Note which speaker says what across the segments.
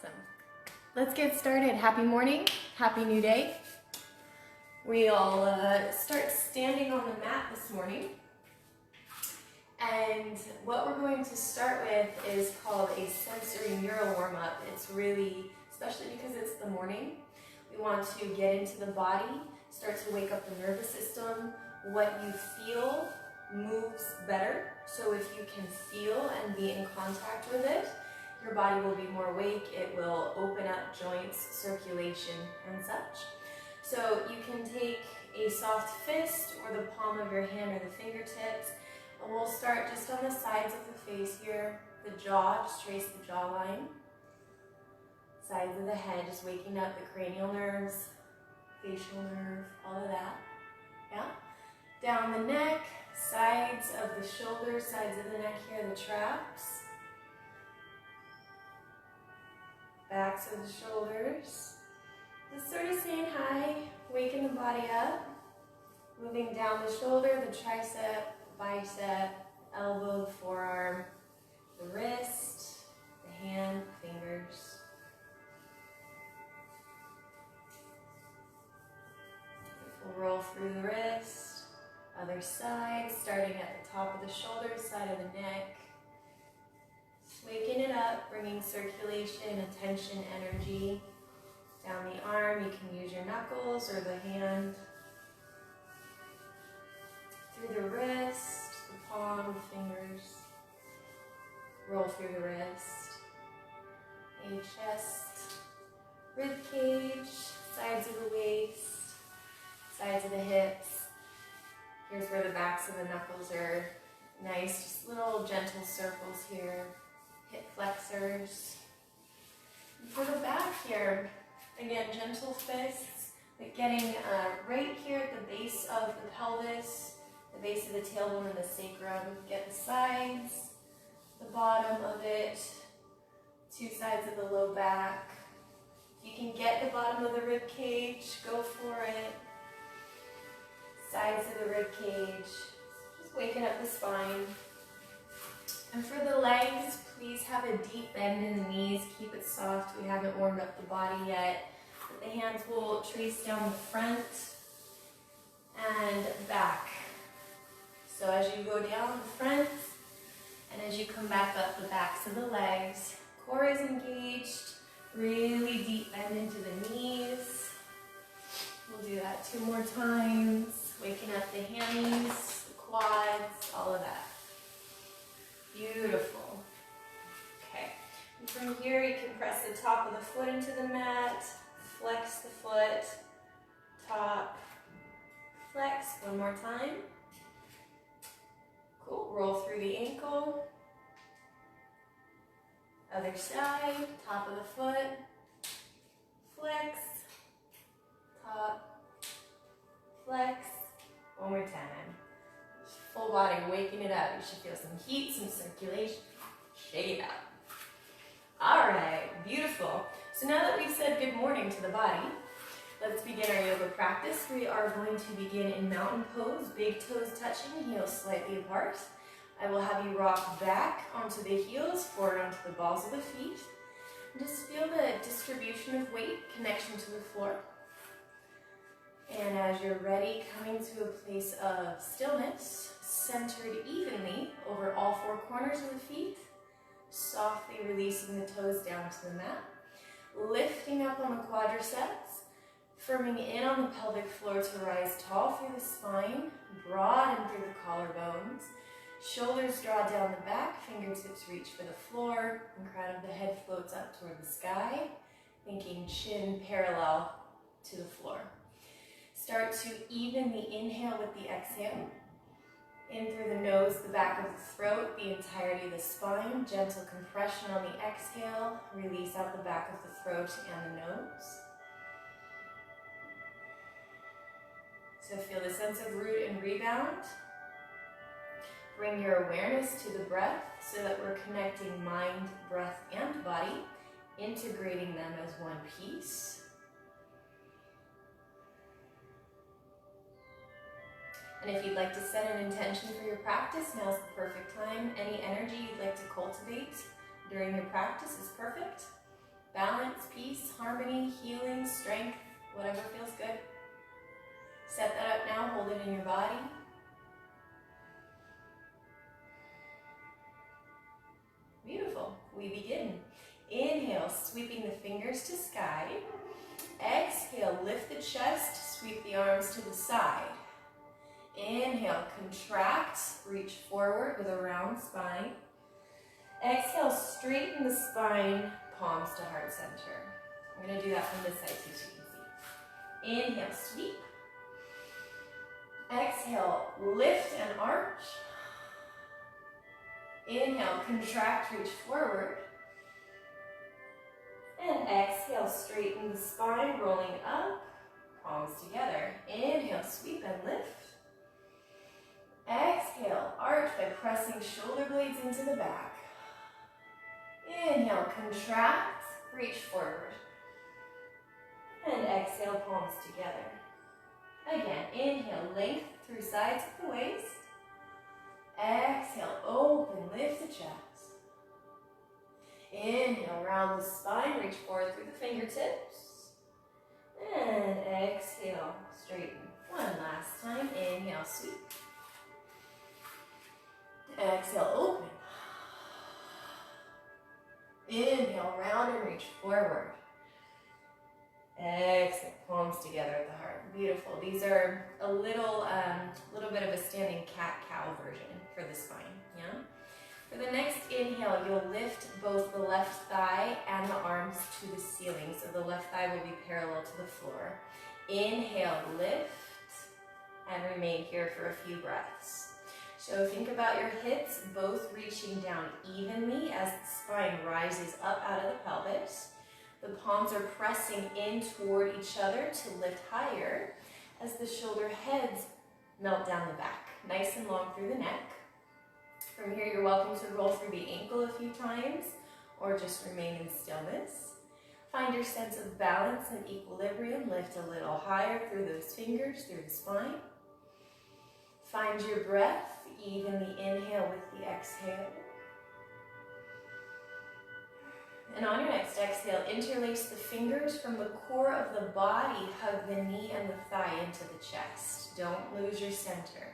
Speaker 1: Awesome. Let's get started. Happy morning, happy new day. We'll start standing on the mat this morning. And what we're going to start with is called a sensory neural warm-up. It's really, especially because it's the morning, we want to get into the body, start to wake up the nervous system. What you feel moves better. So if you can feel and be in contact with it, your body will be more awake. It will open up joints, circulation, and such. So you can take a soft fist or the palm of your hand or the fingertips. And we'll start just on the sides of the face here. The jaw, just trace the jawline. Sides of the head, just waking up the cranial nerves, facial nerve, all of that. Yeah? Down the neck, sides of the shoulders, sides of the neck here, the traps. Backs of the shoulders. Just sort of saying hi, waking the body up. Moving down the shoulder, the tricep, bicep, elbow, the forearm, the wrist, the hand, fingers. We'll roll through the wrist. Other side, starting at the top of the shoulder, side of the neck. Just waking it up, bringing circulation, attention, energy. Down the arm, you can use your knuckles or the hand. Through the wrist, the palm, the fingers. Roll through the wrist. A chest, rib cage, sides of the waist, sides of the hips. Here's where the backs of the knuckles are nice, just little gentle circles here. Hip flexors. And for the back here, again, gentle fists, but getting right here at the base of the pelvis, the base of the tailbone and the sacrum. Get the sides, the bottom of it, two sides of the low back. If you can get the bottom of the rib cage, go for it. Sides of the rib cage, just waking up the spine. And for the legs, please have a deep bend in the knees. Keep it soft. We haven't warmed up the body yet. But the hands will trace down the front and back. So as you go down the front and as you come back up the backs of the legs, core is engaged. Really deep bend into the knees. We'll do that 2 more times. Waking up the hammies, the quads, all of that. Beautiful. Okay. And from here, you can press the top of the foot into the mat, flex the foot, top, flex. 1 more time. Cool. Roll through the ankle. Other side, top of the foot, flex, top, flex. 1 more time. Full body, waking it up. You should feel some heat, some circulation. Shake it out. All right, beautiful. So now that we've said good morning to the body, let's begin our yoga practice. We are going to begin in mountain pose, big toes touching, heels slightly apart. I will have you rock back onto the heels, forward onto the balls of the feet. And just feel the distribution of weight, connection to the floor. And as you're ready, coming to a place of stillness, centered evenly over all 4 corners of the feet, softly releasing the toes down to the mat, lifting up on the quadriceps, firming in on the pelvic floor to rise tall through the spine, broaden through the collarbones, shoulders draw down the back, fingertips reach for the floor, and crown of the head floats up toward the sky, thinking chin parallel to the floor. Start to even the inhale with the exhale. In through the nose, the back of the throat, the entirety of the spine. Gentle compression on the exhale. Release out the back of the throat and the nose. So feel the sense of root and rebound. Bring your awareness to the breath so that we're connecting mind, breath, and body, integrating them as one piece. And if you'd like to set an intention for your practice, now's the perfect time. Any energy you'd like to cultivate during your practice is perfect. Balance, peace, harmony, healing, strength, whatever feels good. Set that up now, hold it in your body. Beautiful. We begin. Inhale, sweeping the fingers to sky. Exhale, lift the chest, sweep the arms to the side. Inhale, contract, reach forward with a round spine. Exhale, straighten the spine, palms to heart center. I'm going to do that from this side too, so you can see. Inhale, sweep. Exhale, lift and arch. Inhale, contract, reach forward. And exhale, straighten the spine, rolling up, palms together. Inhale, sweep and lift. Exhale, arch by pressing shoulder blades into the back. Inhale, contract, reach forward. And exhale, palms together. Again, inhale, length through sides of the waist. Exhale, open, lift the chest. Inhale, round the spine, reach forward through the fingertips. And exhale, straighten. One last time, inhale, sweep. Exhale, open. Inhale, round and reach forward. Exhale, palms together at the heart. Beautiful. These are a little bit of a standing cat-cow version for the spine, yeah? For the next inhale, you'll lift both the left thigh and the arms to the ceiling. So the left thigh will be parallel to the floor. Inhale, lift, and remain here for a few breaths. So think about your hips both reaching down evenly as the spine rises up out of the pelvis. The palms are pressing in toward each other to lift higher as the shoulder heads melt down the back, nice and long through the neck. From here, you're welcome to roll through the ankle a few times or just remain in stillness. Find your sense of balance and equilibrium. Lift a little higher through those fingers, through the spine. Find your breath. Evenly inhale with the exhale. And on your next exhale, interlace the fingers from the core of the body. Hug the knee and the thigh into the chest. Don't lose your center.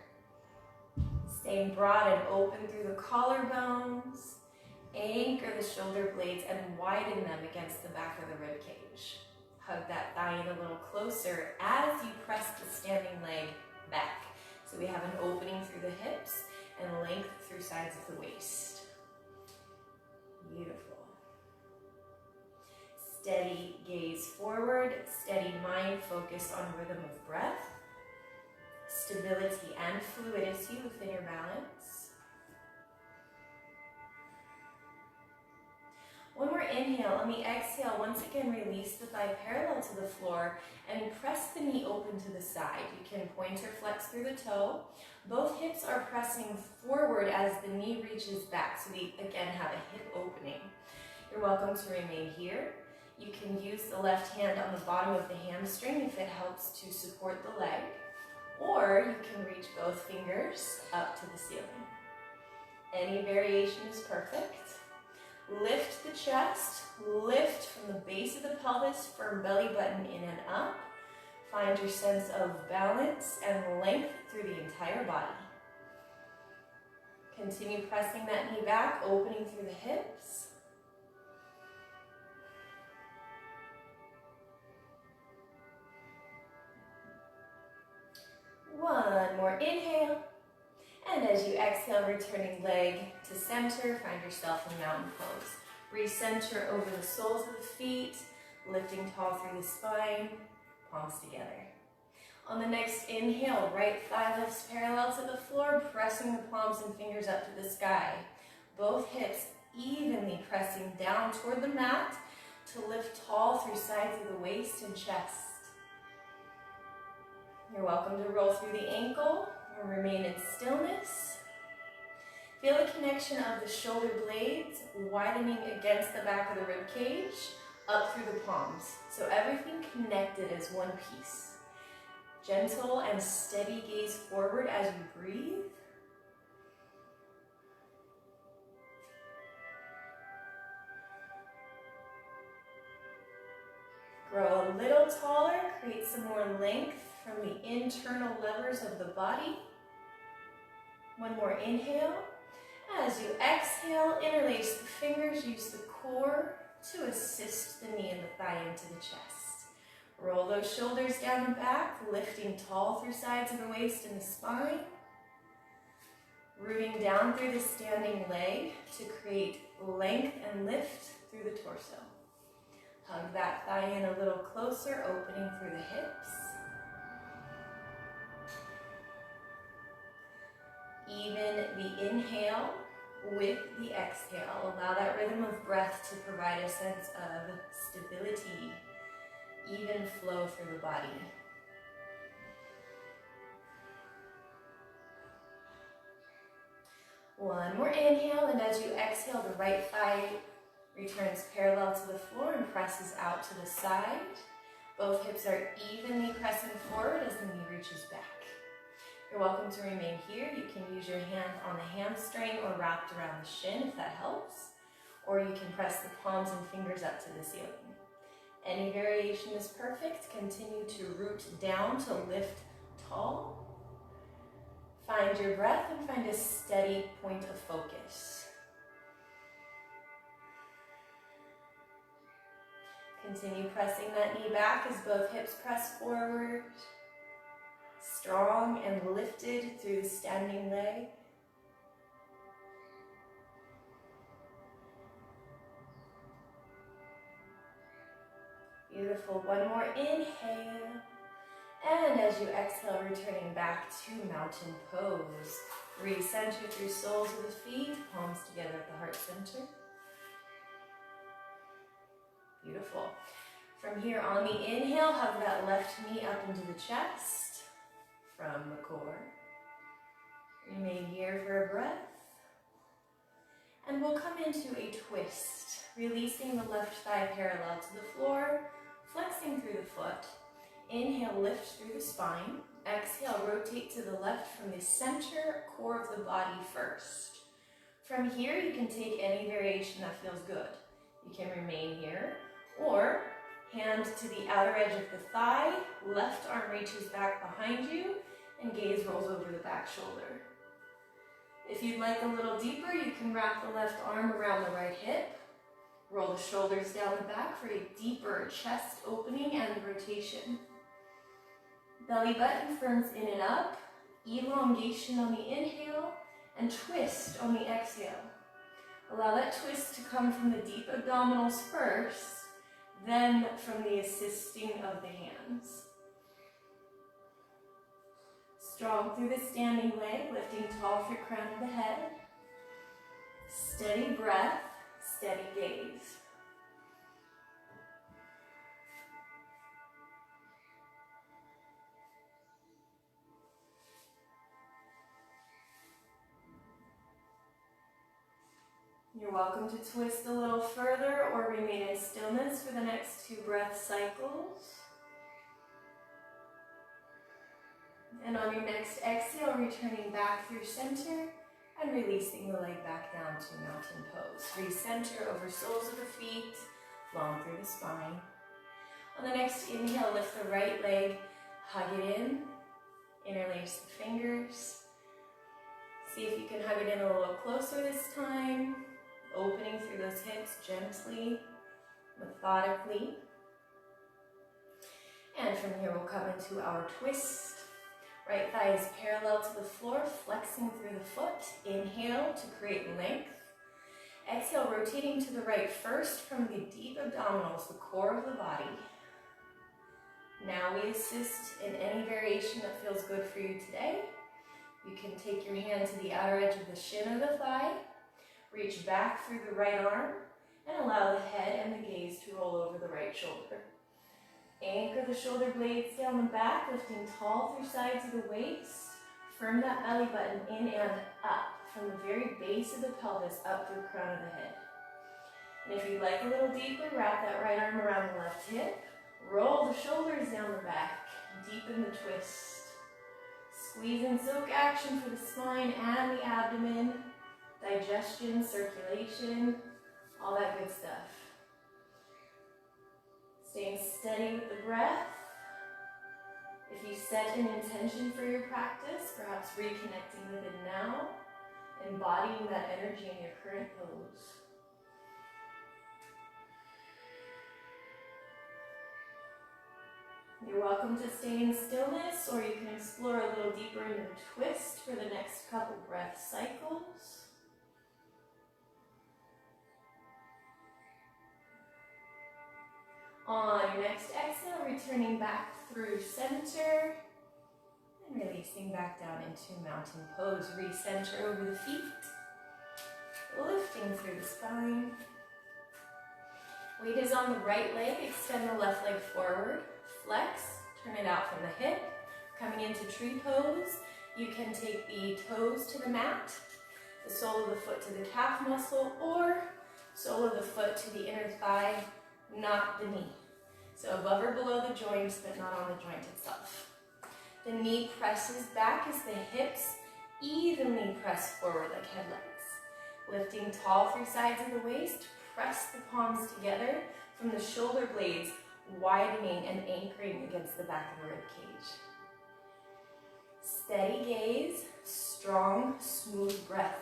Speaker 1: Staying broad and open through the collarbones. Anchor the shoulder blades and widen them against the back of the rib cage. Hug that thigh in a little closer as you press the standing leg back. So we have an opening through the hips and length through sides of the waist. Beautiful. Steady gaze forward, steady mind focus on rhythm of breath, stability and fluidity within your balance. One more inhale. On the exhale, once again, release the thigh parallel to the floor and press the knee open to the side. You can pointer flex through the toe. Both hips are pressing forward as the knee reaches back. So we, again, have a hip opening. You're welcome to remain here. You can use the left hand on the bottom of the hamstring if it helps to support the leg. Or you can reach both fingers up to the ceiling. Any variation is perfect. Lift the chest, lift from the base of the pelvis, firm belly button in and up. Find your sense of balance and length through the entire body. Continue pressing that knee back, opening through the hips. One more inhale. And as you exhale, returning leg to center, find yourself in mountain pose. Recenter over the soles of the feet, lifting tall through the spine, palms together. On the next inhale, right thigh lifts parallel to the floor, pressing the palms and fingers up to the sky. Both hips evenly pressing down toward the mat to lift tall through sides of the waist and chest. You're welcome to roll through the ankle or remain in stillness. Feel the connection of the shoulder blades widening against the back of the rib cage, up through the palms. So everything connected as one piece. Gentle and steady gaze forward as you breathe. Grow a little taller, create some more length from the internal levers of the body. One more inhale. As you exhale, interlace the fingers, use the core to assist the knee and the thigh into the chest. Roll those shoulders down and back, lifting tall through sides of the waist and the spine. Rooting down through the standing leg to create length and lift through the torso. Hug that thigh in a little closer, opening through the hips. Even the inhale with the exhale. Allow that rhythm of breath to provide a sense of stability, even flow through the body. One more inhale, and as you exhale, the right thigh returns parallel to the floor and presses out to the side. Both hips are evenly pressing forward as the knee reaches back. You're welcome to remain here. You can use your hand on the hamstring or wrapped around the shin if that helps, or you can press the palms and fingers up to the ceiling. Any variation is perfect. Continue to root down to lift tall. Find your breath and find a steady point of focus. Continue pressing that knee back as both hips press forward. Strong and lifted through the standing leg. Beautiful. One more inhale. And as you exhale, returning back to mountain pose. Recenter through soles of the feet, palms together at the heart center. Beautiful. From here on the inhale, hug that left knee up into the chest. From the core. Remain here for a breath. And we'll come into a twist, releasing the left thigh parallel to the floor, flexing through the foot. Inhale, lift through the spine. Exhale, rotate to the left from the center core of the body first. From here, you can take any variation that feels good. You can remain here, or hand to the outer edge of the thigh, left arm reaches back behind you, and gaze rolls over the back shoulder. If you'd like a little deeper, you can wrap the left arm around the right hip, roll the shoulders down the back for a deeper chest opening and rotation. Belly button firms in and up, elongation on the inhale, and twist on the exhale. Allow that twist to come from the deep abdominals first, then from the assisting of the hands. Strong through the standing leg, lifting tall through crown of the head. Steady breath, steady gaze. You're welcome to twist a little further or remain in stillness for the next 2 breath cycles. And on your next exhale, returning back through center and releasing the leg back down to mountain pose. Recenter over soles of the feet, long through the spine. On the next inhale, lift the right leg, hug it in, interlace the fingers. See if you can hug it in a little closer this time. Opening through those hips gently, methodically. And from here we'll come into our twist. Right thigh is parallel to the floor, flexing through the foot. Inhale to create length. Exhale, rotating to the right first from the deep abdominals, the core of the body. Now we assist in any variation that feels good for you today. You can take your hand to the outer edge of the shin or the thigh. Reach back through the right arm and allow the head and the gaze to roll over the right shoulder. Anchor the shoulder blades down the back, lifting tall through sides of the waist. Firm that belly button in and up from the very base of the pelvis up through the crown of the head. And if you'd like a little deeper, wrap that right arm around the left hip. Roll the shoulders down the back. Deepen the twist. Squeeze and soak action for the spine and the abdomen. Digestion, circulation, all that good stuff. Staying steady with the breath. If you set an intention for your practice, perhaps reconnecting with it now, embodying that energy in your current pose. You're welcome to stay in stillness, or you can explore a little deeper into the twist for the next couple breath cycles. On your next exhale, returning back through center and releasing back down into mountain pose. Recenter over the feet, lifting through the spine. Weight is on the right leg, extend the left leg forward, flex, turn it out from the hip. Coming into tree pose, you can take the toes to the mat, the sole of the foot to the calf muscle, or sole of the foot to the inner thigh, not the knee. So above or below the joints, but not on the joint itself. The knee presses back as the hips evenly press forward like head legs. Lifting tall through sides of the waist, press the palms together from the shoulder blades, widening and anchoring against the back of the rib cage. Steady gaze, strong, smooth breath.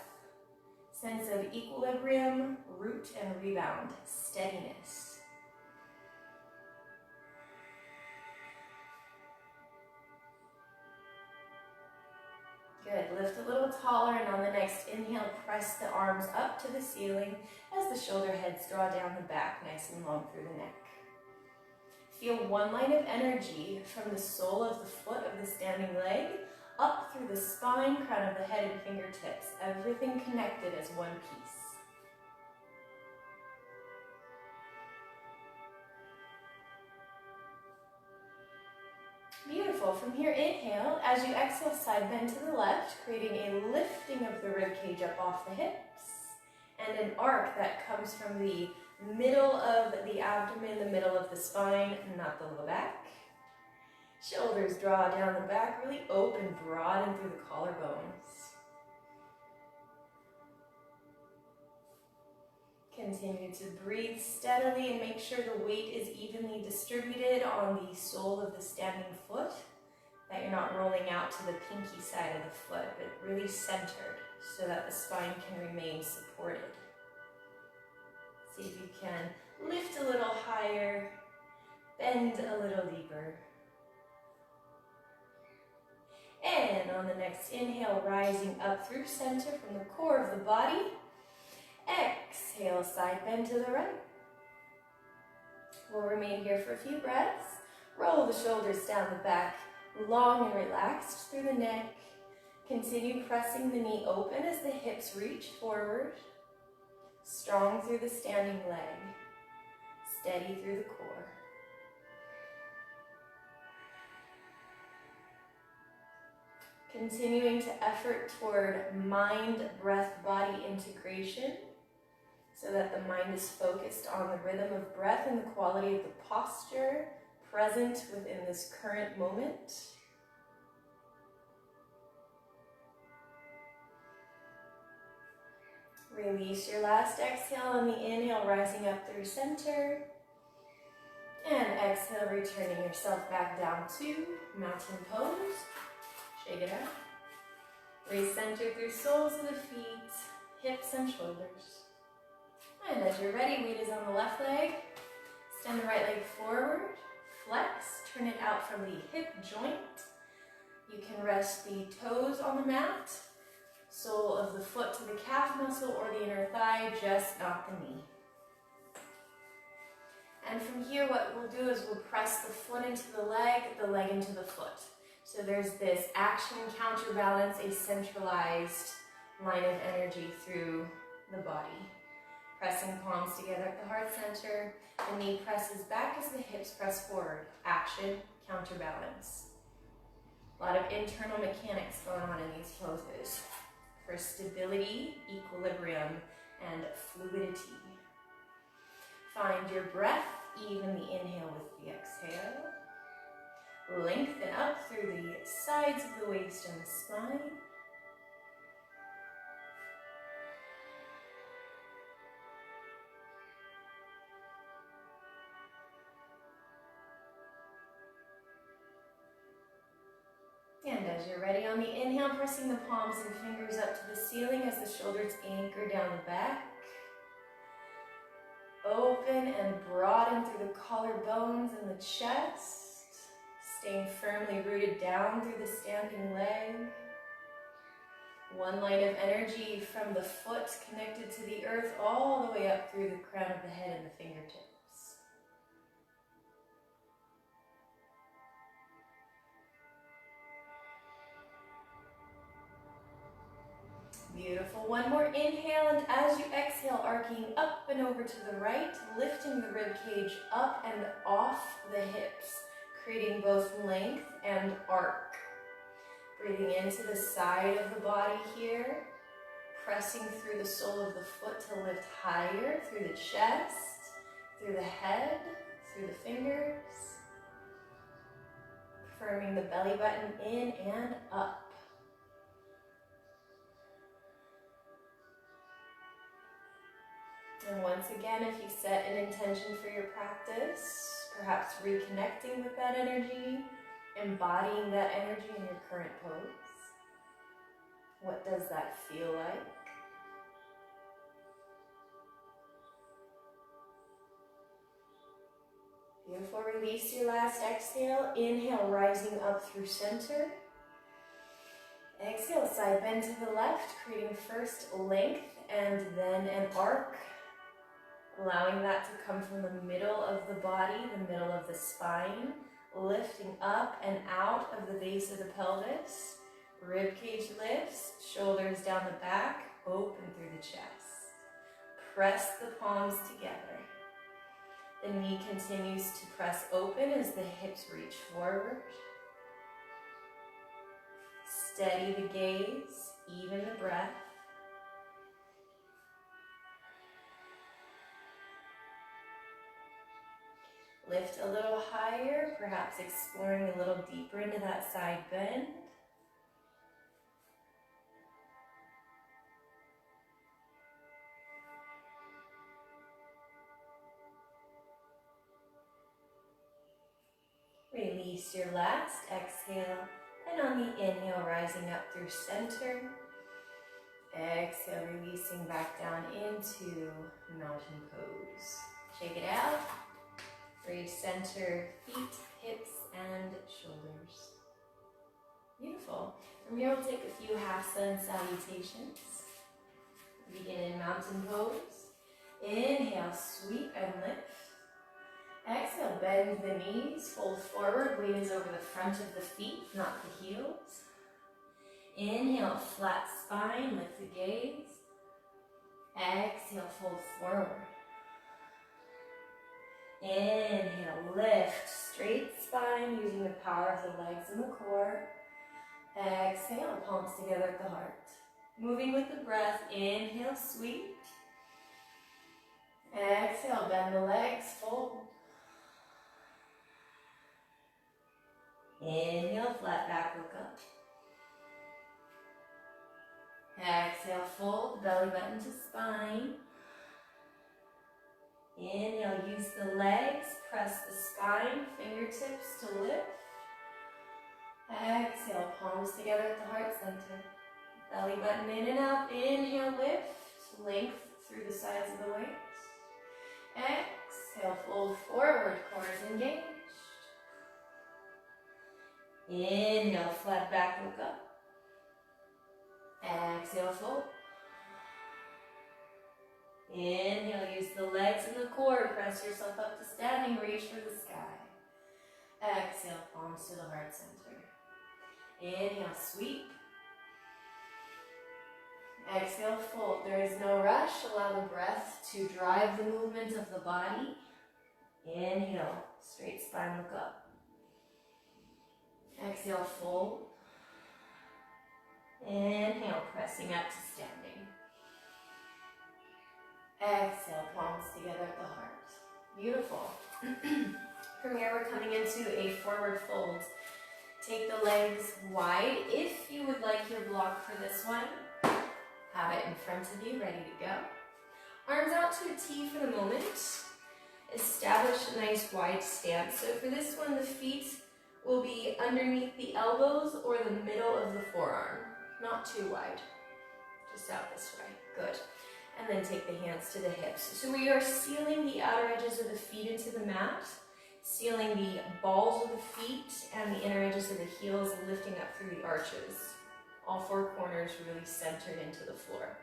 Speaker 1: Sense of equilibrium, root and rebound, steadiness. Good, lift a little taller, and on the next inhale, press the arms up to the ceiling as the shoulder heads draw down the back, nice and long through the neck. Feel one line of energy from the sole of the foot of the standing leg up through the spine, crown of the head, and fingertips. Everything connected as one piece. Beautiful. From here, inhale. As you exhale, side bend to the left, creating a lifting of the rib cage up off the hips, and an arc that comes from the middle of the abdomen, the middle of the spine, not the low back. Shoulders draw down the back, really open, broaden through the collarbones. Continue to breathe steadily and make sure the weight is evenly distributed on the sole of the standing foot, that you're not rolling out to the pinky side of the foot, but really centered so that the spine can remain supported. See if you can lift a little higher, bend a little deeper. And on the next inhale, rising up through center from the core of the body. Exhale, side bend to the right. We'll remain here for a few breaths. Roll the shoulders down the back, long and relaxed through the neck. Continue pressing the knee open as the hips reach forward. Strong through the standing leg, steady through the core. Continuing to effort toward mind, breath, body integration so that the mind is focused on the rhythm of breath and the quality of the posture present within this current moment. Release your last exhale on the inhale, rising up through center. And exhale, returning yourself back down to mountain pose. Shake it out. Recenter through soles of the feet, hips and shoulders. And as you're ready, weight is on the left leg. Extend the right leg forward. Flex, turn it out from the hip joint. You can rest the toes on the mat. Sole of the foot to the calf muscle or the inner thigh, just not the knee. And from here, what we'll do is we'll press the foot into the leg into the foot. So there's this action counterbalance, a centralized line of energy through the body. Pressing palms together at the heart center. The knee presses back as the hips press forward. Action, counterbalance. A lot of internal mechanics going on in these poses for stability, equilibrium, and fluidity. Find your breath, even the inhale with the exhale. Lengthen up through the sides of the waist and the spine. as you're ready on the inhale, pressing the palms and fingers up to the ceiling as the shoulders anchor down the back. Open and broaden through the collarbones and the chest, staying firmly rooted down through the standing leg. One line of energy from the foot connected to the earth all the way up through the crown of the head and the fingertips. Beautiful. One more inhale, and as you exhale, arcing up and over to the right, lifting the rib cage up and off the hips, creating both length and arc. Breathing into the side of the body here, pressing through the sole of the foot to lift higher through the chest, through the head, through the fingers. Firming the belly button in and up. And once again, if you set an intention for your practice, perhaps reconnecting with that energy, embodying that energy in your current pose. What does that feel like? Beautiful. Release your last exhale. Inhale, rising up through center. Exhale, side bend to the left, creating first length and then an arc. Allowing that to come from the middle of the body, the middle of the spine, lifting up and out of the base of the pelvis. Rib cage lifts, shoulders down the back, open through the chest. Press the palms together. The knee continues to press open as the hips reach forward. Steady the gaze, even the breath. Lift a little higher, perhaps exploring a little deeper into that side bend. Release your last exhale, and on the inhale, rising up through center. Exhale, releasing back down into mountain pose. Shake it out. Reach center, feet, hips, and shoulders. Beautiful. From here, we'll take a few half sun salutations. Begin in mountain pose. Inhale, sweep and lift. Exhale, bend the knees, fold forward, weight is over the front of the feet, not the heels. Inhale, flat spine, lift the gaze. Exhale, fold forward. Inhale, lift, straight spine, using the power of the legs and the core. Exhale, palms together at the heart. Moving with the breath, inhale, sweep. Exhale, bend the legs, fold. Inhale, flat back, look up. Exhale, fold, belly button to spine. Inhale, use the legs, press the spine, fingertips to lift. Exhale, palms together at the heart center. Belly button in and up. Inhale, lift, length through the sides of the waist. Exhale, fold forward, core is engaged. Inhale, flat back, look up. Exhale, fold. Inhale, use the legs and the core, press yourself up to standing, reach for the sky. Exhale, palms to the heart center. Inhale, sweep. Exhale, fold. There is no rush. Allow the breath to drive the movement of the body. Inhale, straight spine, look up. Exhale, fold. Inhale, pressing up to standing. Exhale, palms together at the heart. Beautiful. From here, we're coming into a forward fold. Take the legs wide. If you would like your block for this one, have it in front of you, ready to go. Arms out to a T for the moment. Establish a nice wide stance. So for this one, the feet will be underneath the elbows or the middle of the forearm. Not too wide, just out this way. Good. And then take the hands to the hips. So we are sealing the outer edges of the feet into the mat, sealing the balls of the feet and the inner edges of the heels, lifting up through the arches. All four corners really centered into the floor.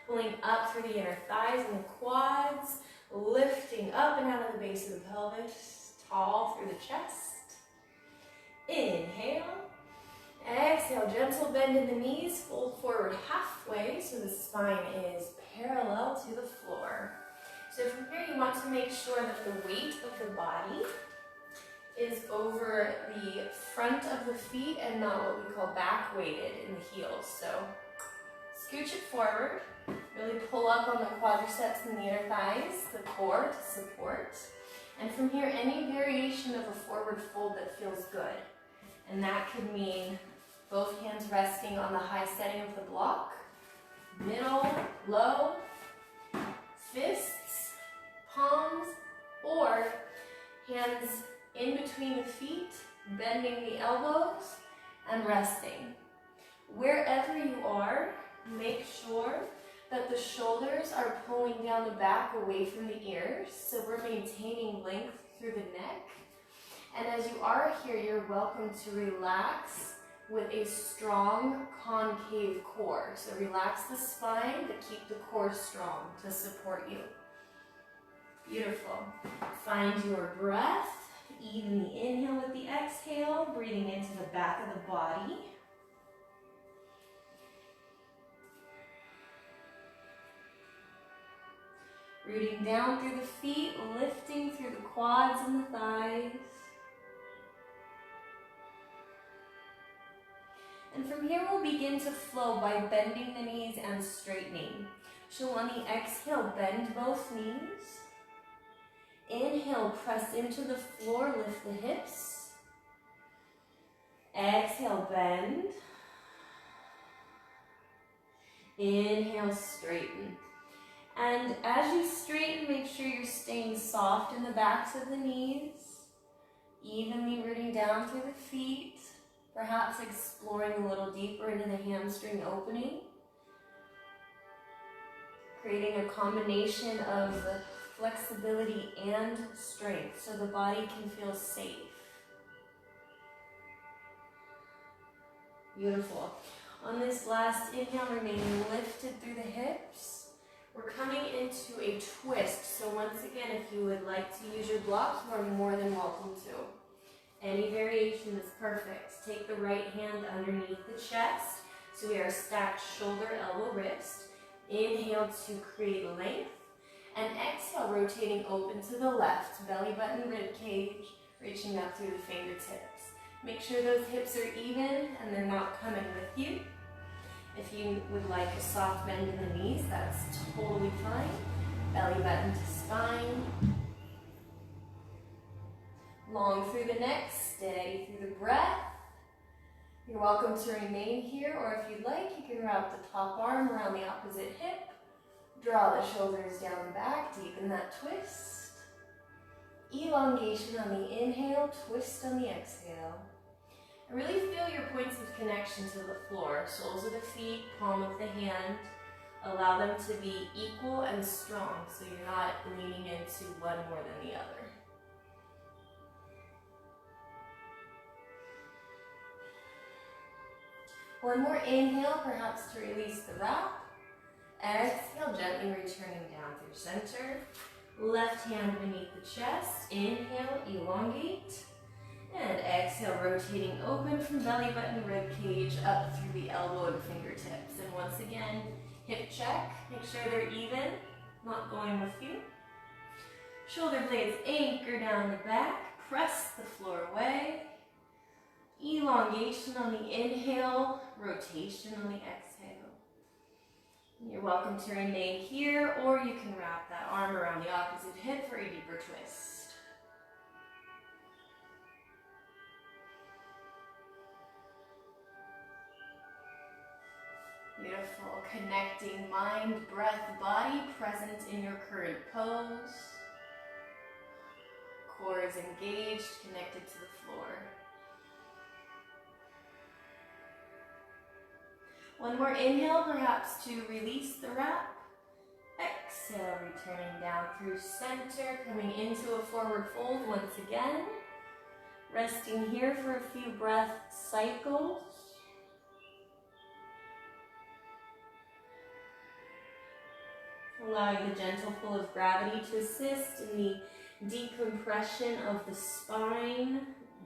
Speaker 1: Pulling up through the inner thighs and the quads, lifting up and out of the base of the pelvis, tall through the chest. Inhale. Exhale, gentle bend in the knees, fold forward halfway so the spine is parallel to the floor. So from here you want to make sure that the weight of the body is over the front of the feet and not what we call back weighted in the heels. So scooch it forward, really pull up on the quadriceps and the inner thighs, the core to support. And from here, any variation of a forward fold that feels good. And that could mean both hands resting on the high setting of the block, middle, low, fists, palms, or hands in between the feet, bending the elbows, and resting. Wherever you are, make sure that the shoulders are pulling down the back away from the ears, so we're maintaining length through the neck. And as you are here, you're welcome to relax with a strong concave core. So relax the spine, but keep the core strong to support you. Beautiful. Find your breath. Even the inhale with the exhale, breathing into the back of the body. Rooting down through the feet, lifting through the quads and the thighs. And from here we'll begin to flow by bending the knees and straightening. So on the exhale, bend both knees. Inhale, press into the floor, lift the hips. Exhale, bend. Inhale, straighten. And as you straighten, make sure you're staying soft in the backs of the knees, evenly rooting down through the feet, perhaps exploring a little deeper into the hamstring opening, creating a combination of flexibility and strength so the body can feel safe. Beautiful. On this last inhale, remain lifted through the hips. We're coming into a twist, so once again, if you would like to use your blocks, you are more than welcome to. Any variation is perfect. Take the right hand underneath the chest, so we are stacked shoulder, elbow, wrist. Inhale to create length, and exhale, rotating open to the left, belly button, rib cage, reaching up through the fingertips. Make sure those hips are even and they're not coming with you. If you would like a soft bend in the knees, that's totally fine. Belly button to spine. Long through the neck, steady through the breath. You're welcome to remain here, or if you'd like, you can wrap the top arm around the opposite hip. Draw the shoulders down and back, deepen that twist. Elongation on the inhale, twist on the exhale. And really feel your points of connection to the floor. Soles of the feet, palm of the hand. Allow them to be equal and strong, so you're not leaning into one more than the other. One more inhale, perhaps to release the wrap. Exhale, gently returning down through center. Left hand beneath the chest. Inhale, elongate. And exhale, rotating open from belly button, rib cage, up through the elbow and fingertips. And once again, hip check. Make sure they're even, not going with you. Shoulder blades anchor down the back. Press the floor away. Elongation on the inhale, rotation on the exhale. You're welcome to remain here, or you can wrap that arm around the opposite hip for a deeper twist. Beautiful. Connecting mind, breath, body, present in your current pose. Core is engaged, connected to the floor. One more inhale, perhaps to release the wrap. Exhale, returning down through center, coming into a forward fold once again. Resting here for a few breath cycles. Allowing the gentle pull of gravity to assist in the decompression of the spine,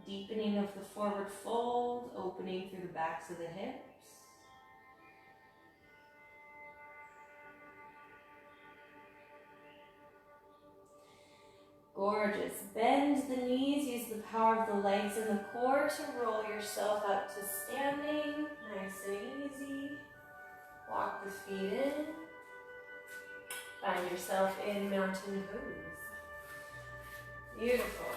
Speaker 1: deepening of the forward fold, opening through the backs of the hips. Gorgeous. Bend the knees, use the power of the legs and the core to roll yourself up to standing. Nice and easy. Walk the feet in. Find yourself in mountain pose. Beautiful.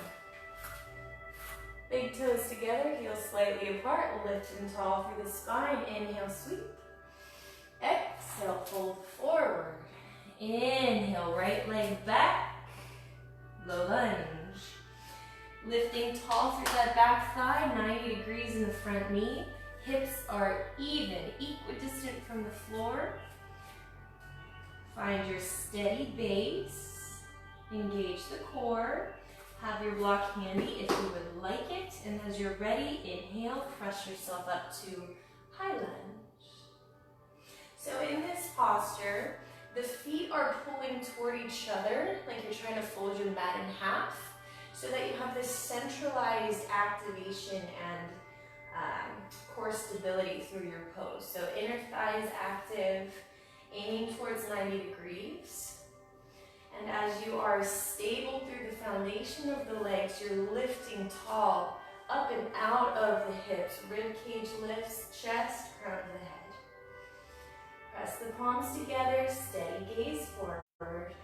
Speaker 1: Big toes together, heels slightly apart, lifting tall through the spine. Inhale, sweep. Exhale, fold forward. Inhale, right leg back. Low lunge. Lifting tall through that back thigh, 90 degrees in the front knee. Hips are even, equidistant from the floor. Find your steady base. Engage the core. Have your block handy if you would like it. And as you're ready, inhale, press yourself up to high lunge. So in this posture, the feet are pulling toward each other, like you're trying to fold your mat in half, so that you have this centralized activation and core stability through your pose. So inner thighs active, aiming towards 90 degrees. And as you are stable through the foundation of the legs, you're lifting tall, up and out of the hips. Rib cage lifts, chest, crown of the head. Press the palms together, steady gaze forward.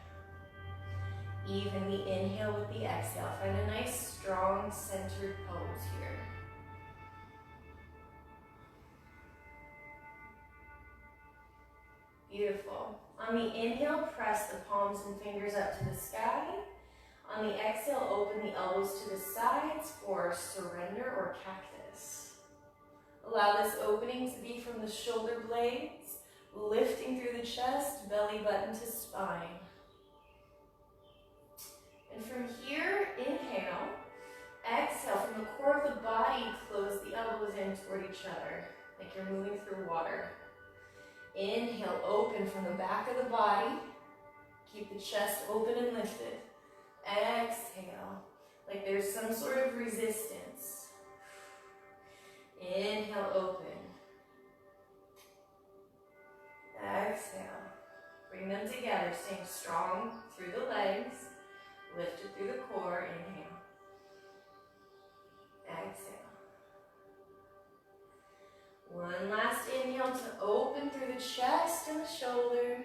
Speaker 1: Evenly inhale with the exhale. Find a nice, strong, centered pose here. Beautiful. On the inhale, press the palms and fingers up to the sky. On the exhale, open the elbows to the sides for surrender or cactus. Allow this opening to be from the shoulder blades, lifting through the chest, belly button to spine. And from here, inhale. Exhale, from the core of the body, close the elbows in toward each other, like you're moving through water. Inhale, open from the back of the body. Keep the chest open and lifted. Exhale, like there's some sort of resistance. Inhale, open. Exhale. Bring them together, staying strong through the legs. Lifted through the core. Inhale. Exhale. One last inhale to open through the chest and the shoulders.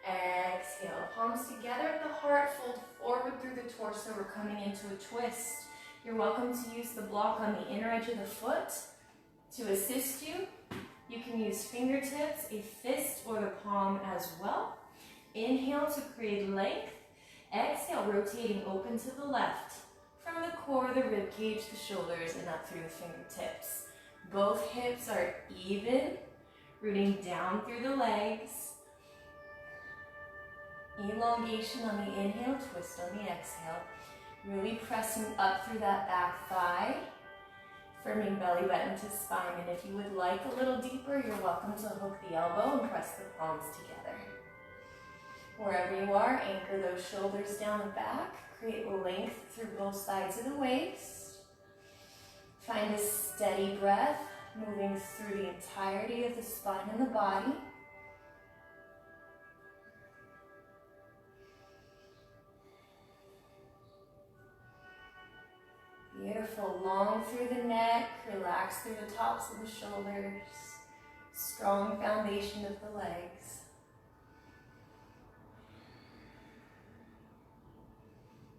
Speaker 1: Exhale. Palms together at the heart. Fold forward through the torso. We're coming into a twist. You're welcome to use the block on the inner edge of the foot to assist you. You can use fingertips, a fist, or the palm as well. Inhale to create length. Exhale, rotating open to the left. From the core, the rib cage, the shoulders, and up through the fingertips. Both hips are even, rooting down through the legs. Elongation on the inhale, twist on the exhale. Really pressing up through that back thigh. Firming belly button to spine, and if you would like a little deeper, you're welcome to hook the elbow and press the palms together. Wherever you are, anchor those shoulders down and back. Create length through both sides of the waist. Find a steady breath, moving through the entirety of the spine and the body. Beautiful. Long through the neck, relax through the tops of the shoulders. Strong foundation of the legs.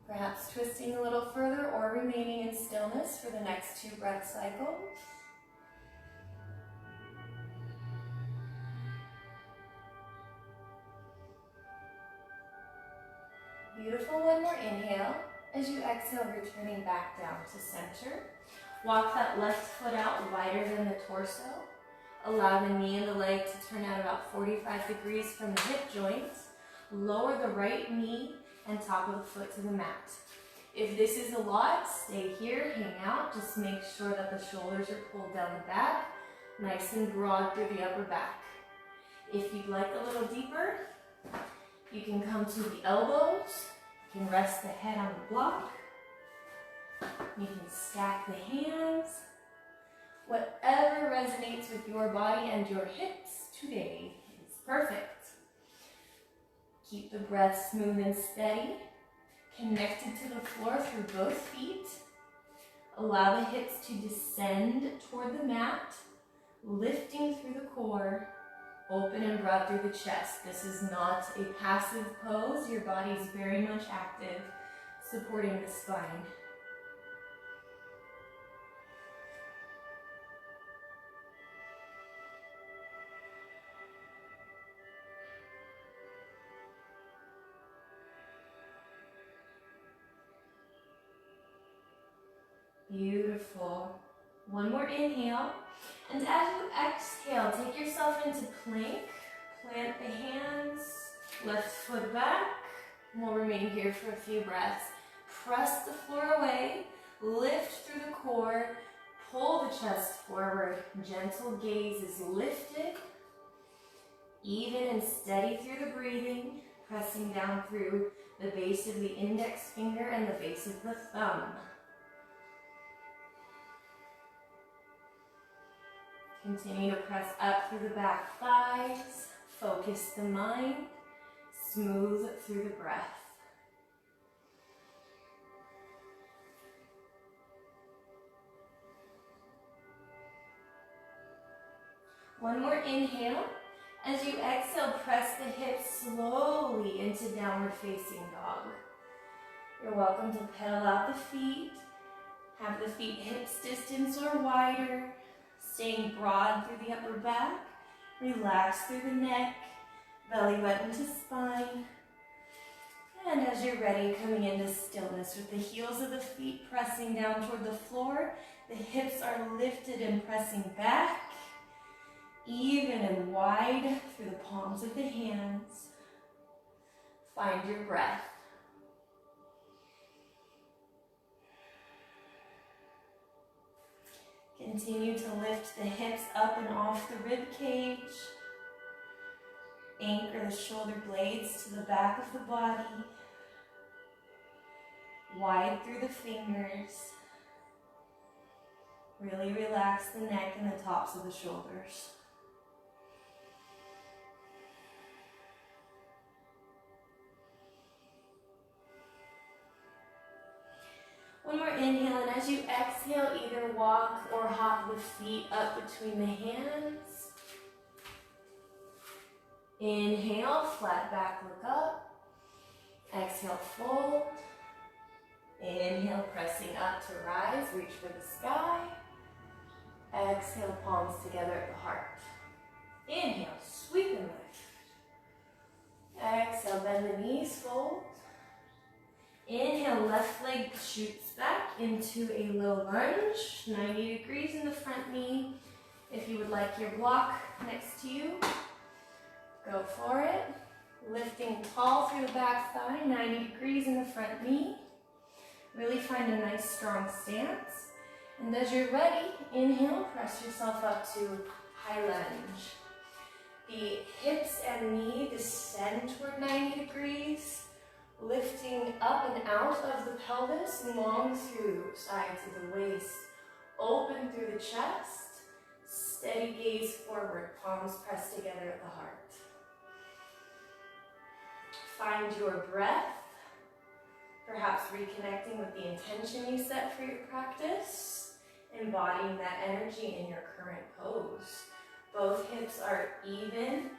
Speaker 1: Perhaps twisting a little further or remaining in stillness for the next 2 breath cycles. Beautiful. One more inhale. As you exhale, returning back down to center. Walk that left foot out wider than the torso. Allow the knee and the leg to turn out about 45 degrees from the hip joints. Lower the right knee and top of the foot to the mat. If this is a lot, stay here, hang out. Just make sure that the shoulders are pulled down the back, nice and broad through the upper back. If you'd like a little deeper, you can come to the elbows. You can rest the head on the block. You can stack the hands. Whatever resonates with your body and your hips today is perfect. Keep the breath smooth and steady, connected to the floor through both feet. Allow the hips to descend toward the mat, lifting through the core, open and broad through the chest. This is not a passive pose. Your body is very much active, supporting the spine. Beautiful. One more inhale. And as you exhale, take yourself into plank. Plant the hands, left foot back. We'll remain here for a few breaths. Press the floor away, lift through the core, pull the chest forward. Gentle gaze is lifted. Even and steady through the breathing, pressing down through the base of the index finger and the base of the thumb. Continue to press up through the back thighs, focus the mind, smooth through the breath. One more inhale. As you exhale, press the hips slowly into downward facing dog. You're welcome to pedal out the feet. Have the feet hips distance or wider. Staying broad through the upper back, relax through the neck, belly button to spine. And as you're ready, coming into stillness with the heels of the feet pressing down toward the floor, the hips are lifted and pressing back, even and wide through the palms of the hands. Find your breath. Continue to lift the hips up and off the rib cage. Anchor the shoulder blades to the back of the body. Wide through the fingers. Really relax the neck and the tops of the shoulders. One more inhale, and as you exhale, either walk or hop the feet up between the hands. Inhale, flat back, look up. Exhale, fold. Inhale, pressing up to rise, reach for the sky. Exhale, palms together at the heart. Inhale, sweep and lift. Exhale, bend the knees, fold. Inhale, left leg shoots back into a low lunge, 90 degrees in the front knee. If you would like your block next to you, go for it. Lifting tall through the back thigh, 90 degrees in the front knee. Really find a nice strong stance. And as you're ready, inhale, press yourself up to high lunge. The hips and knee descend toward 90 degrees. Lifting up and out of the pelvis, long through sides of the waist, open through the chest, steady gaze forward, palms pressed together at the heart. Find your breath, perhaps reconnecting with the intention you set for your practice, embodying that energy in your current pose. Both hips are even,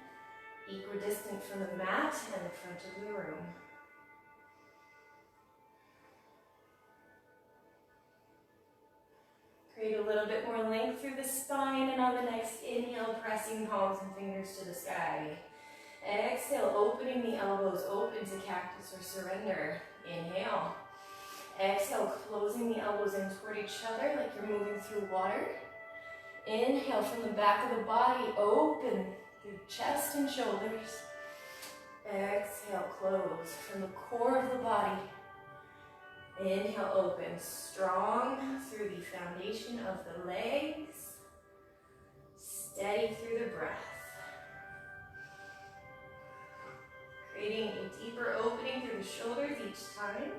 Speaker 1: equidistant from the mat and the front of the room. Create a little bit more length through the spine, and on the next inhale, pressing palms and fingers to the sky. Exhale, opening the elbows open to cactus or surrender. Inhale. Exhale, closing the elbows in toward each other like you're moving through water. Inhale from the back of the body, open through chest and shoulders. Exhale, close from the core of the body. Inhale, open, strong through the foundation of the legs. Steady through the breath. Creating a deeper opening through the shoulders each time.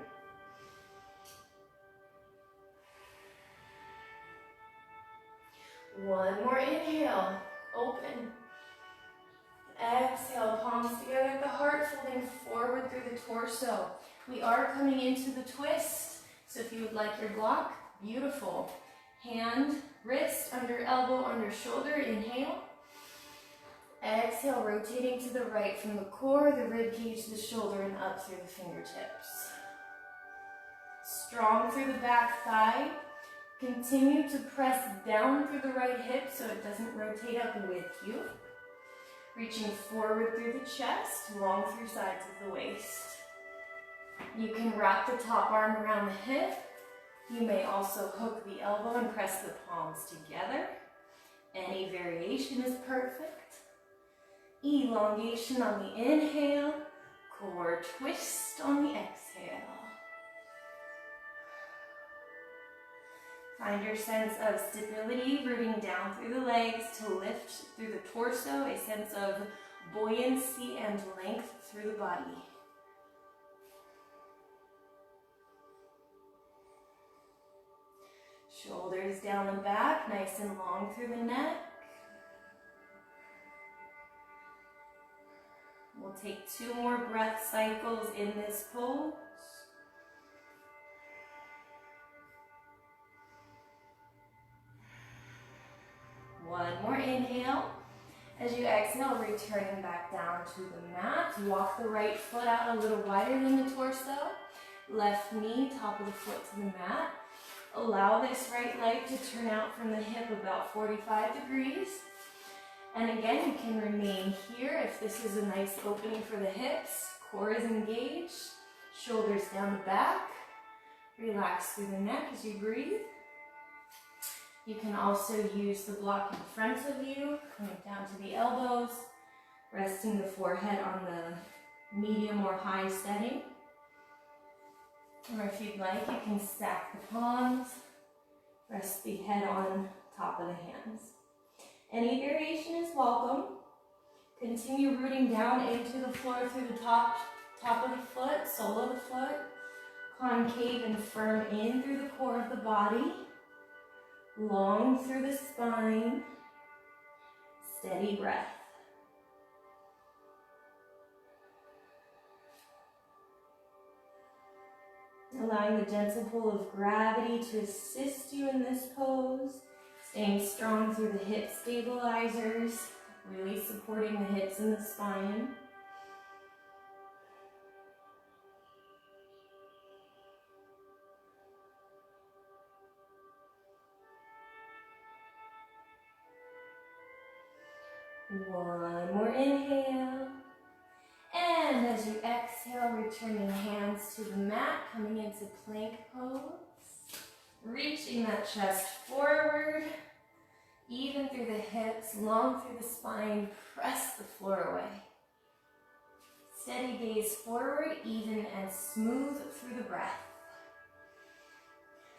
Speaker 1: One more inhale, open. Exhale, palms together at the heart, folding forward through the torso. We are coming into the twist, so if you would like your block, beautiful. Hand, wrist, under elbow, under shoulder, inhale. Exhale, rotating to the right from the core, the rib cage, the shoulder, and up through the fingertips. Strong through the back thigh. Continue to press down through the right hip so it doesn't rotate up with you. Reaching forward through the chest, long through sides of the waist. You can wrap the top arm around the hip. You may also hook the elbow and press the palms together. Any variation is perfect. Elongation on the inhale, core twist on the exhale. Find your sense of stability, rooting down through the legs to lift through the torso, a sense of buoyancy and length through the body. Shoulders down the back, nice and long through the neck. We'll take 2 more breath cycles in this pose. One more inhale. As you exhale, returning back down to the mat. Walk the right foot out a little wider than the torso. Left knee, top of the foot to the mat. Allow this right leg to turn out from the hip about 45 degrees. And again, you can remain here if this is a nice opening for the hips. Core is engaged. Shoulders down the back. Relax through the neck as you breathe. You can also use the block in front of you, coming down to the elbows, resting the forehead on the medium or high setting. Or if you'd like, you can stack the palms, rest the head on top of the hands. Any variation is welcome. Continue rooting down into the floor through the top of the foot, sole of the foot, concave and firm in through the core of the body. Long through the spine, steady breath. Allowing the gentle pull of gravity to assist you in this pose, staying strong through the hip stabilizers, really supporting the hips and the spine. One more inhale. And as you exhale, returning hands to the mat, coming into plank pose. Reaching that chest forward, even through the hips, long through the spine, press the floor away. Steady gaze forward, even and smooth through the breath.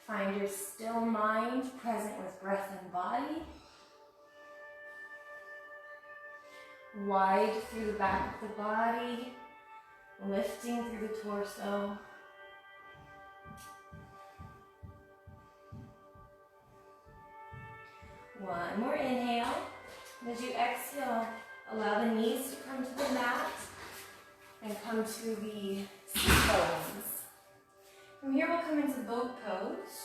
Speaker 1: Find your still mind present with breath and body. Wide through the back of the body, lifting through the torso. One more inhale. As you exhale, allow the knees to come to the mat and come to the sit bones. From here, we'll come into boat pose.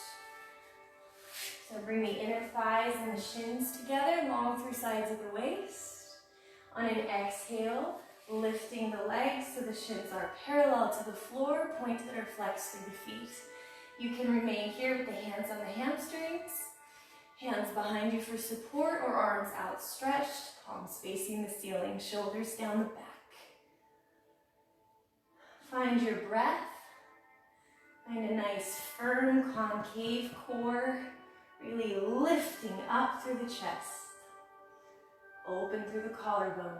Speaker 1: So bring the inner thighs and the shins together, long through sides of the waist. On an exhale, lifting the legs so the shins are parallel to the floor, pointed or flexed through the feet. You can remain here with the hands on the hamstrings, hands behind you for support or arms outstretched, palms facing the ceiling, shoulders down the back. Find your breath. Find a nice firm concave core, Really lifting up through the chest. Open through the collarbone.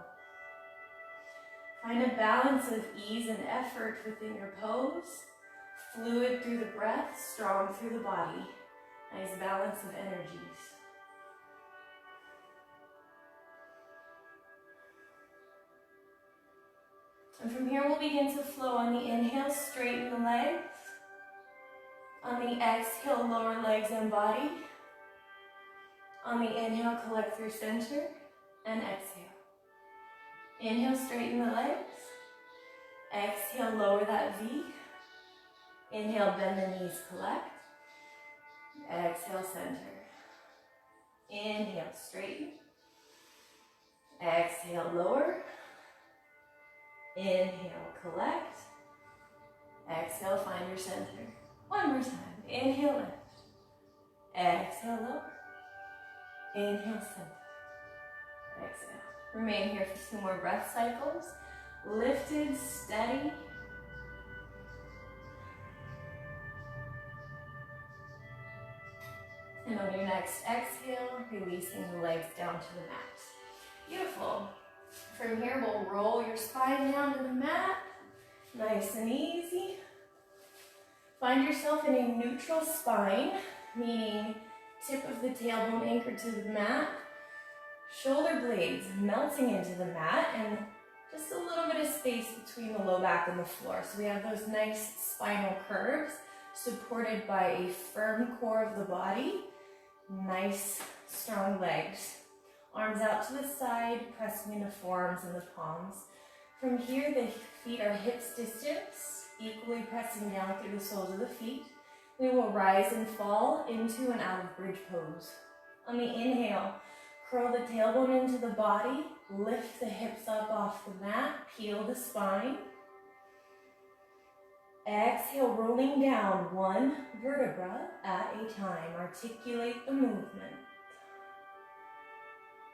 Speaker 1: Find a balance of ease and effort within your pose. Fluid through the breath, strong through the body. Nice balance of energies. And from here, we'll begin to flow. On the inhale, straighten the legs. On the exhale, lower legs and body. On the inhale, collect through center and exhale. Inhale, straighten the legs. Exhale, lower that V. Inhale, bend the knees, collect. Exhale, center. Inhale, straighten. Exhale, lower. Inhale, collect. Exhale, find your center. One more time. Inhale, lift. Exhale, lower. Inhale, center. Exhale. Remain here for 2 more breath cycles. Lifted, steady. And on your next exhale, releasing the legs down to the mat. Beautiful. From here, we'll roll your spine down to the mat. Nice and easy. Find yourself in a neutral spine, meaning tip of the tailbone anchored to the mat, shoulder blades melting into the mat, and just a little bit of space between the low back and the floor. So we have those nice spinal curves supported by a firm core of the body. Nice, strong legs. Arms out to the side, pressing into forearms and the palms. From here, the feet are hips distance, equally pressing down through the soles of the feet. We will rise and fall into and out of bridge pose. On the inhale, curl the tailbone into the body, lift the hips up off the mat, peel the spine. Exhale, rolling down 1 vertebra at a time. Articulate the movement.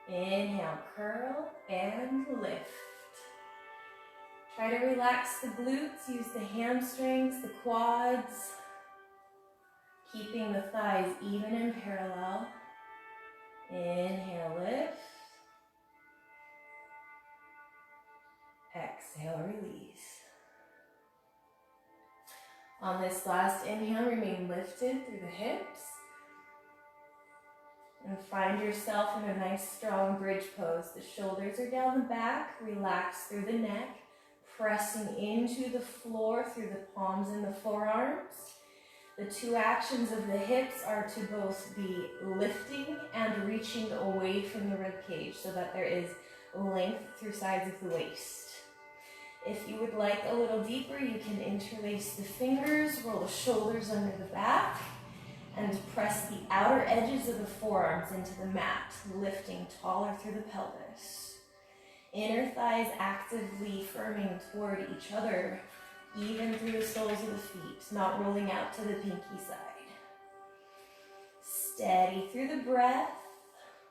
Speaker 1: Inhale, curl and lift. Try to relax the glutes, use the hamstrings, the quads, keeping the thighs even and parallel. Inhale, lift. Exhale, release. On this last inhale, remain lifted through the hips. And find yourself in a nice strong bridge pose. The shoulders are down the back, relax through the neck, pressing into the floor through the palms and the forearms. The 2 actions of the hips are to both be lifting and reaching away from the rib cage so that there is length through sides of the waist. If you would like a little deeper, you can interlace the fingers, roll the shoulders under the back, and press the outer edges of the forearms into the mat, lifting taller through the pelvis. Inner thighs actively firming toward each other, even through the soles of the feet, not rolling out to the pinky side. Steady through the breath,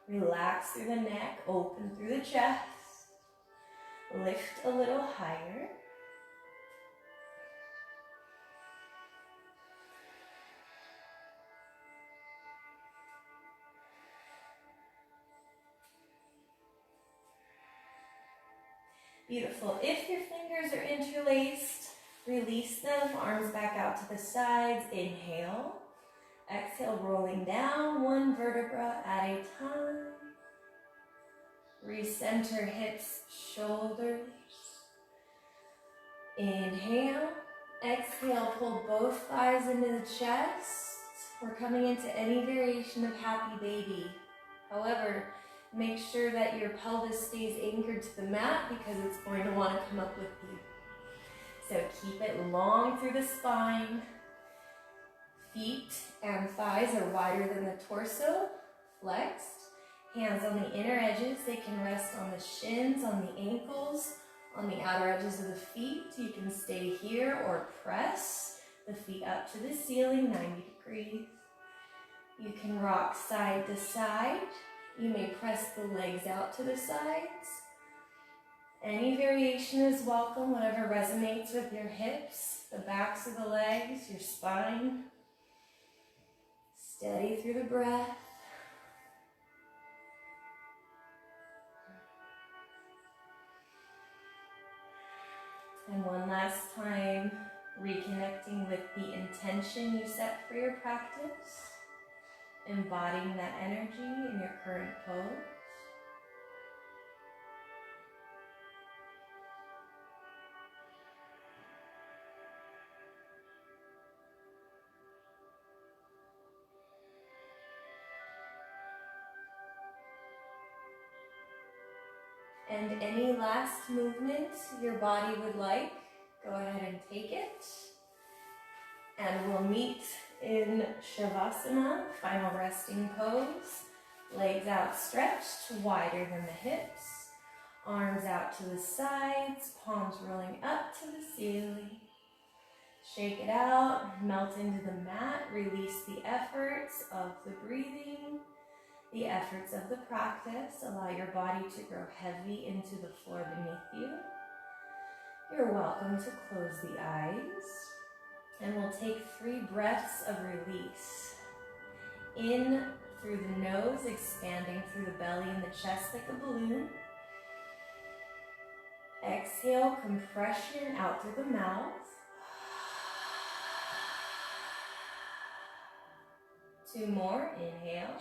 Speaker 1: relax through the neck, open through the chest. Lift a little higher. Beautiful. If your fingers are interlaced, release them, arms back out to the sides. Inhale. Exhale, rolling down 1 vertebra at a time. Recenter hips, shoulders. Inhale. Exhale, pull both thighs into the chest. We're coming into any variation of happy baby. However, make sure that your pelvis stays anchored to the mat because it's going to want to come up with you. So keep it long through the spine. Feet and thighs are wider than the torso, flexed. Hands on the inner edges, they can rest on the shins, on the ankles, on the outer edges of the feet. You can stay here or press the feet up to the ceiling, 90 degrees. You can rock side to side. You may press the legs out to the sides. Any variation is welcome, whatever resonates with your hips, the backs of the legs, your spine. Steady through the breath. And one last time, reconnecting with the intention you set for your practice, embodying that energy in your current pose. And any last movement your body would like, go ahead and take it. And we'll meet in Shavasana, final resting pose. Legs outstretched, wider than the hips. Arms out to the sides, palms rolling up to the ceiling. Shake it out, melt into the mat, release the efforts of the breathing, the efforts of the practice. Allow your body to grow heavy into the floor beneath you. You're welcome to close the eyes. And we'll take 3 breaths of release. In through the nose, expanding through the belly and the chest like a balloon. Exhale, compression out through the mouth. 2 more, inhale.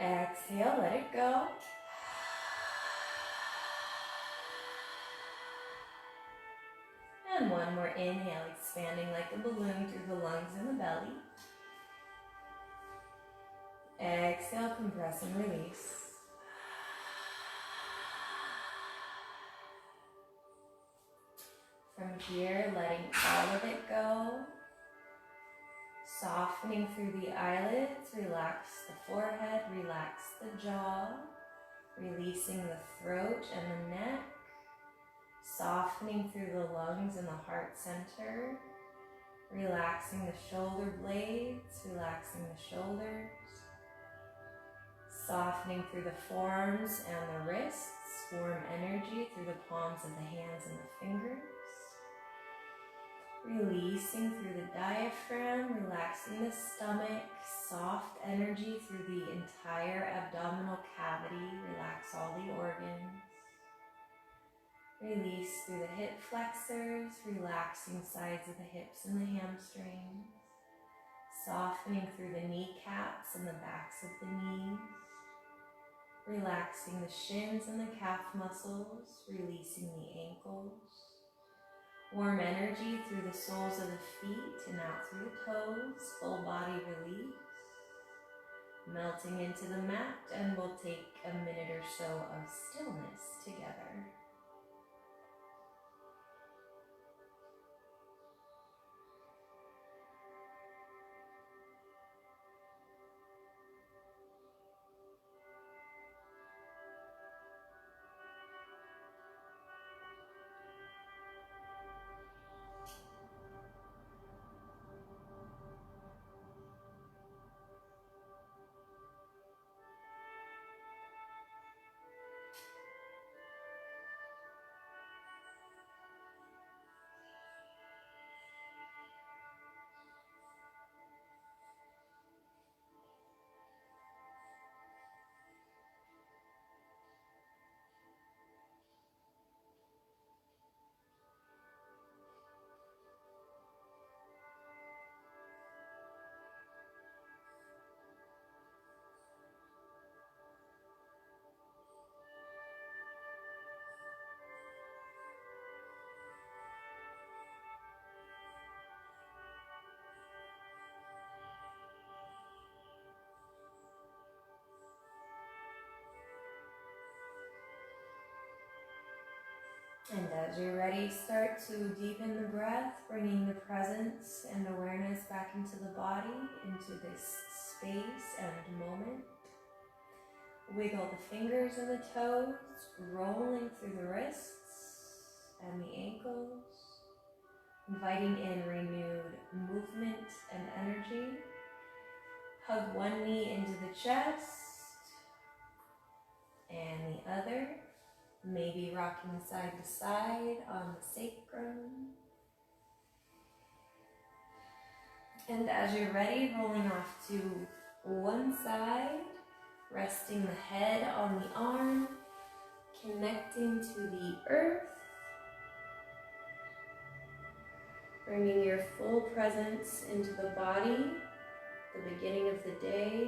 Speaker 1: Exhale, let it go. And 1 more inhale, expanding like a balloon through the lungs and the belly. Exhale, compress and release. From here, letting all of it go. Softening through the eyelids, relax the forehead, relax the jaw. Releasing the throat and the neck. Softening through the lungs and the heart center. Relaxing the shoulder blades, relaxing the shoulders. Softening through the forearms and the wrists. Warm energy through the palms of the hands and the fingers. Releasing through the diaphragm, relaxing the stomach. Soft energy through the entire abdominal cavity. Relax all the organs. Release through the hip flexors, relaxing sides of the hips and the hamstrings. Softening through the kneecaps and the backs of the knees. Relaxing the shins and the calf muscles, releasing the ankles. Warm energy through the soles of the feet and out through the toes, full body release. Melting into the mat, and we'll take a minute or so of stillness together. And as you're ready, start to deepen the breath, bringing the presence and awareness back into the body, into this space and moment. Wiggle the fingers and the toes, rolling through the wrists and the ankles, inviting in renewed movement and energy. Hug one knee into the chest and the other. Maybe rocking side to side on the sacrum. And as you're ready, rolling off to one side, resting the head on the arm, connecting to the earth, bringing your full presence into the body, the beginning of the day.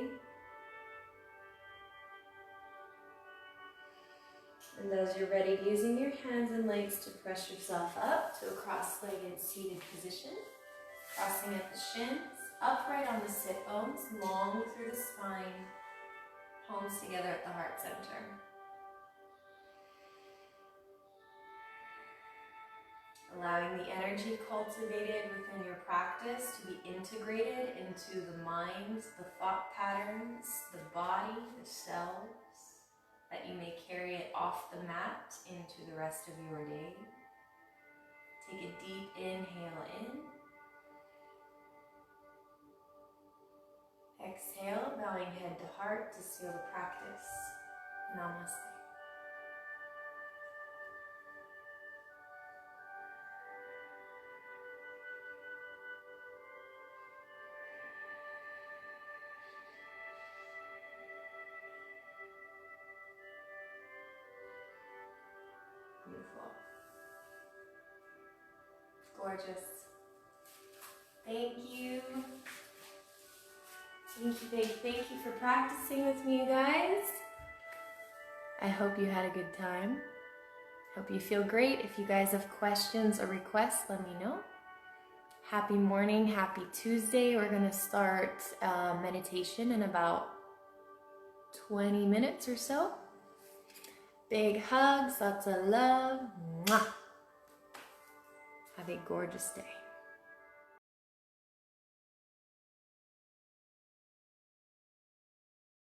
Speaker 1: And as you're ready, using your hands and legs to press yourself up to a cross-legged seated position, crossing at the shins, upright on the sit bones, long through the spine, palms together at the heart center. Allowing the energy cultivated within your practice to be integrated into the mind, the thought patterns, the body, the cells, that you may carry it off the mat into the rest of your day. Take a deep inhale in. Exhale, bowing head to heart to seal the practice. Namaste. Beautiful. Gorgeous. Thank you. Thank you for practicing with me, you guys. I hope you had a good time. Hope you feel great. If you guys have questions or requests, let me know. Happy morning, happy Tuesday. We're gonna start meditation in about 20 minutes or so. Big hugs, lots of love. Mwah. Have a gorgeous day.